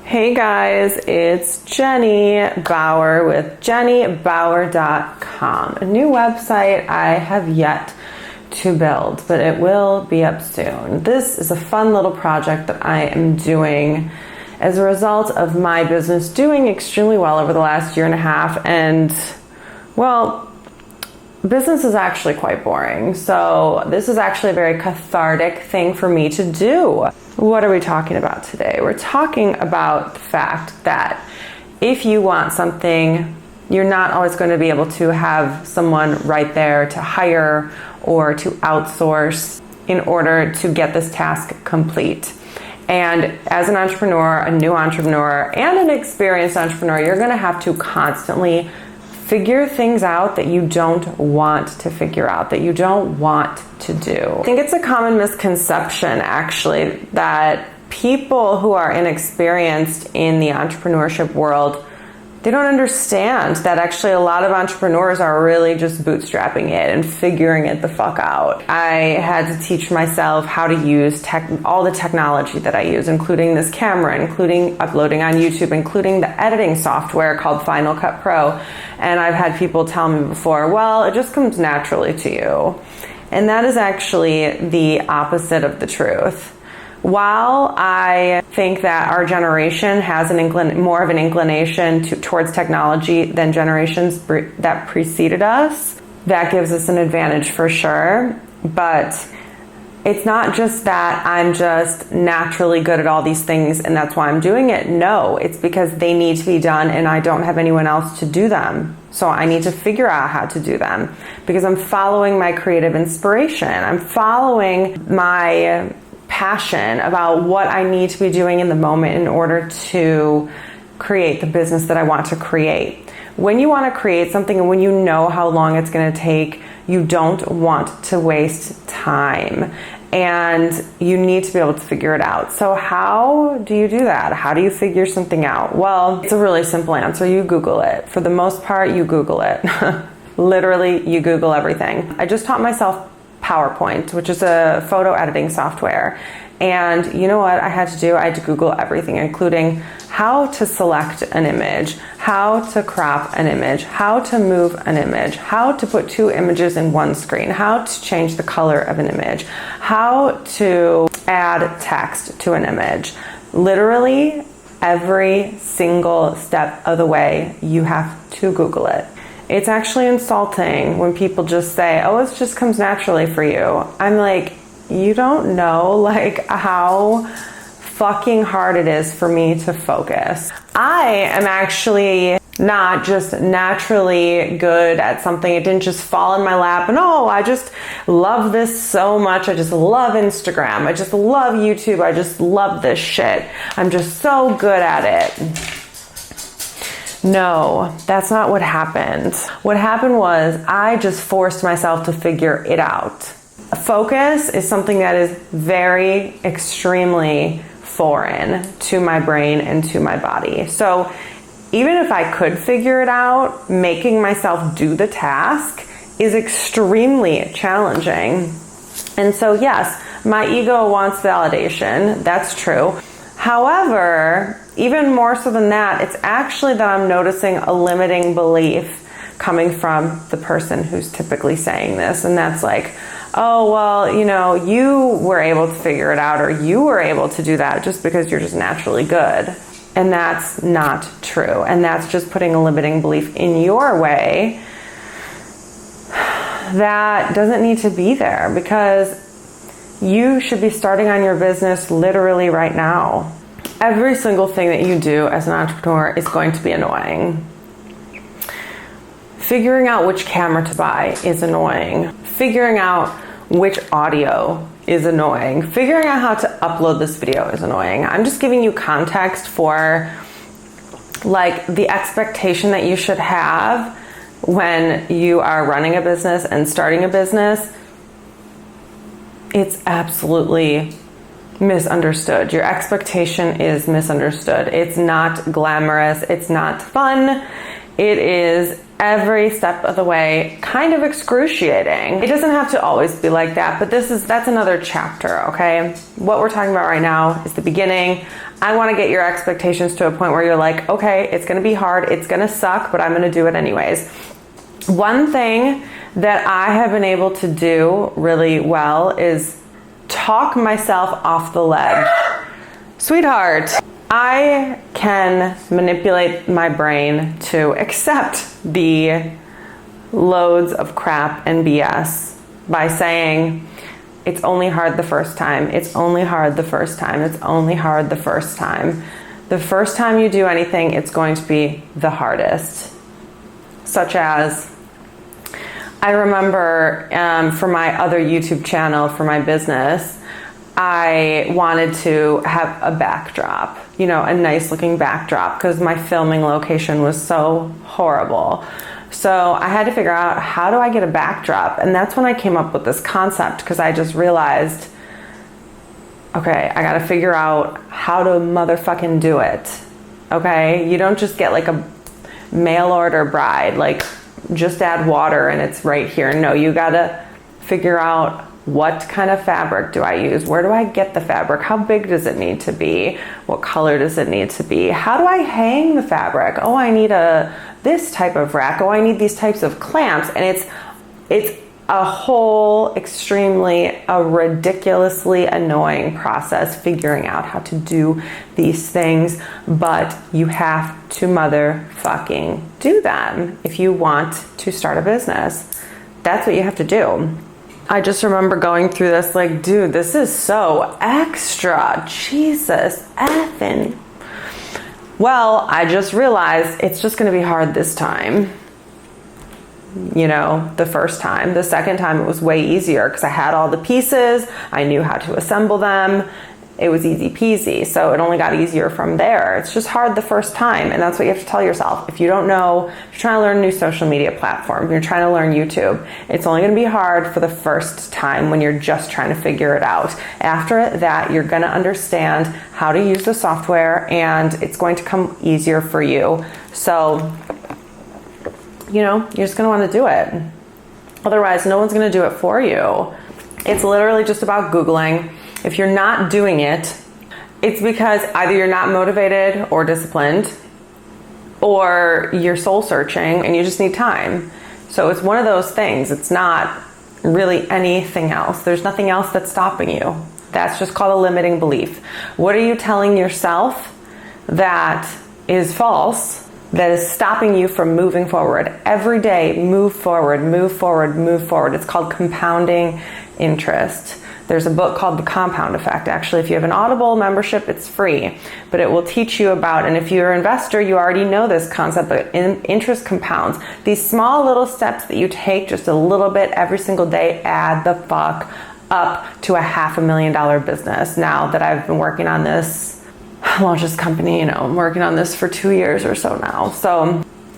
Hey guys, it's Jenny Bauer with jennybauer.com, a new website I have yet to build, but it will be up soon. This is a fun little project that I am doing as a result of my business doing extremely well over the last year and a half, and well, business is actually quite boring. So this is actually a very cathartic thing for me to do. What are we talking about today? We're talking about the fact that if you want something, you're not always going to be able to have someone right there to hire or to outsource in order to get this task complete. And as an entrepreneur, a new entrepreneur, and an experienced entrepreneur, you're going to have to constantly figure things out that you don't want to figure out, that you don't want to do. I think it's a common misconception, actually, that people who are inexperienced in the entrepreneurship world, they don't understand that actually a lot of entrepreneurs are really just bootstrapping it and figuring it the fuck out. I had to teach myself how to use all the technology that I use, including this camera, including uploading on YouTube, including the editing software called Final Cut Pro. And I've had people tell me before, well, it just comes naturally to you. And that is actually the opposite of the truth. While I think that our generation has more of an inclination towards technology than generations that preceded us, that gives us an advantage for sure. But it's not just that I'm just naturally good at all these things and that's why I'm doing it. No, it's because they need to be done and I don't have anyone else to do them. So I need to figure out how to do them because I'm following my creative inspiration. I'm following my passion about what I need to be doing in the moment in order to create the business that I want to create. When you want to create something and when you know how long it's going to take, you don't want to waste time and you need to be able to figure it out. So how do you do that? How do you figure something out? Well, it's a really simple answer. You Google it. For the most part, you Google it. Literally, you Google everything. I just taught myself PowerPoint, which is a photo editing software. And you know what I had to do? I had to Google everything, including how to select an image, how to crop an image, how to move an image, how to put two images in one screen, how to change the color of an image, how to add text to an image. Literally every single step of the way, you have to Google it. It's actually insulting when people just say, oh, it just comes naturally for you. I'm like, you don't know how fucking hard it is for me to focus. I am actually not just naturally good at something. It didn't just fall in my lap and I just love this so much. I just love Instagram. I just love YouTube. I just love this shit. I'm just so good at it. No, that's not what happened. What happened was I just forced myself to figure it out. Focus is something that is very extremely foreign to my brain and to my body. So even if I could figure it out, making myself do the task is extremely challenging. And so yes, my ego wants validation. That's true. However, even more so than that, it's actually that I'm noticing a limiting belief coming from the person who's typically saying this. And that's like, oh, well, you were able to figure it out or you were able to do that just because you're just naturally good. And that's not true. And that's just putting a limiting belief in your way that doesn't need to be there because you should be starting on your business literally right now. Every single thing that you do as an entrepreneur is going to be annoying. Figuring out which camera to buy is annoying. Figuring out which audio is annoying. Figuring out how to upload this video is annoying. I'm just giving you context for the expectation that you should have when you are running a business and starting a business. It's absolutely misunderstood. Your expectation is misunderstood. It's not glamorous. It's not fun. It is every step of the way kind of excruciating. It doesn't have to always be like that, but that's another chapter, okay? What we're talking about right now is the beginning. I want to get your expectations to a point where you're like, okay, it's going to be hard, it's going to suck, but I'm going to do it anyways. One thing that I have been able to do really well is talk myself off the ledge. Sweetheart, I can manipulate my brain to accept the loads of crap and BS by saying, it's only hard the first time, it's only hard the first time, it's only hard the first time. The first time you do anything, it's going to be the hardest. Such as, I remember for my other YouTube channel, for my business, I wanted to have a backdrop, a nice looking backdrop, because my filming location was so horrible. So I had to figure out, how do I get a backdrop? And that's when I came up with this concept, because I just realized, okay, I gotta figure out how to motherfucking do it. Okay? You don't just get like a mail order bride, like just add water and it's right here. No, you gotta figure out, what kind of fabric do I use? Where do I get the fabric? How big does it need to be? What color does it need to be? How do I hang the fabric? Oh, I need this type of rack. Oh, I need these types of clamps. And it's a whole a ridiculously annoying process figuring out how to do these things, but you have to motherfucking do them if you want to start a business. That's what you have to do. I just remember going through this like, dude, this is so extra. Jesus effing. Well, I just realized it's just going to be hard this time. The first time. The second time it was way easier because I had all the pieces. I knew how to assemble them. It was easy peasy. So it only got easier from there. It's just hard the first time. And that's what you have to tell yourself. If you don't know, if you're trying to learn a new social media platform, if you're trying to learn YouTube, it's only going to be hard for the first time when you're just trying to figure it out. After that, you're going to understand how to use the software and it's going to come easier for you. So, you're just going to want to do it. Otherwise, no one's going to do it for you. It's literally just about Googling. If you're not doing it, it's because either you're not motivated or disciplined, or you're soul searching and you just need time. So it's one of those things. It's not really anything else. There's nothing else that's stopping you. That's just called a limiting belief. What are you telling yourself that is false, that is stopping you from moving forward? Every day, move forward, move forward, move forward. It's called compounding interest. There's a book called The Compound Effect. Actually, if you have an Audible membership, it's free, but it will teach you about, and if you're an investor, you already know this concept, but interest compounds. These small little steps that you take just a little bit every single day add the fuck up to a $500,000 business. Now that I've been working on this, launch this company, I'm working on this for 2 years or so now.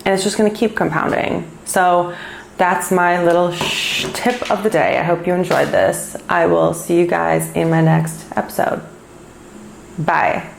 And it's just gonna keep compounding. So that's my little tip of the day. I hope you enjoyed this. I will see you guys in my next episode. Bye.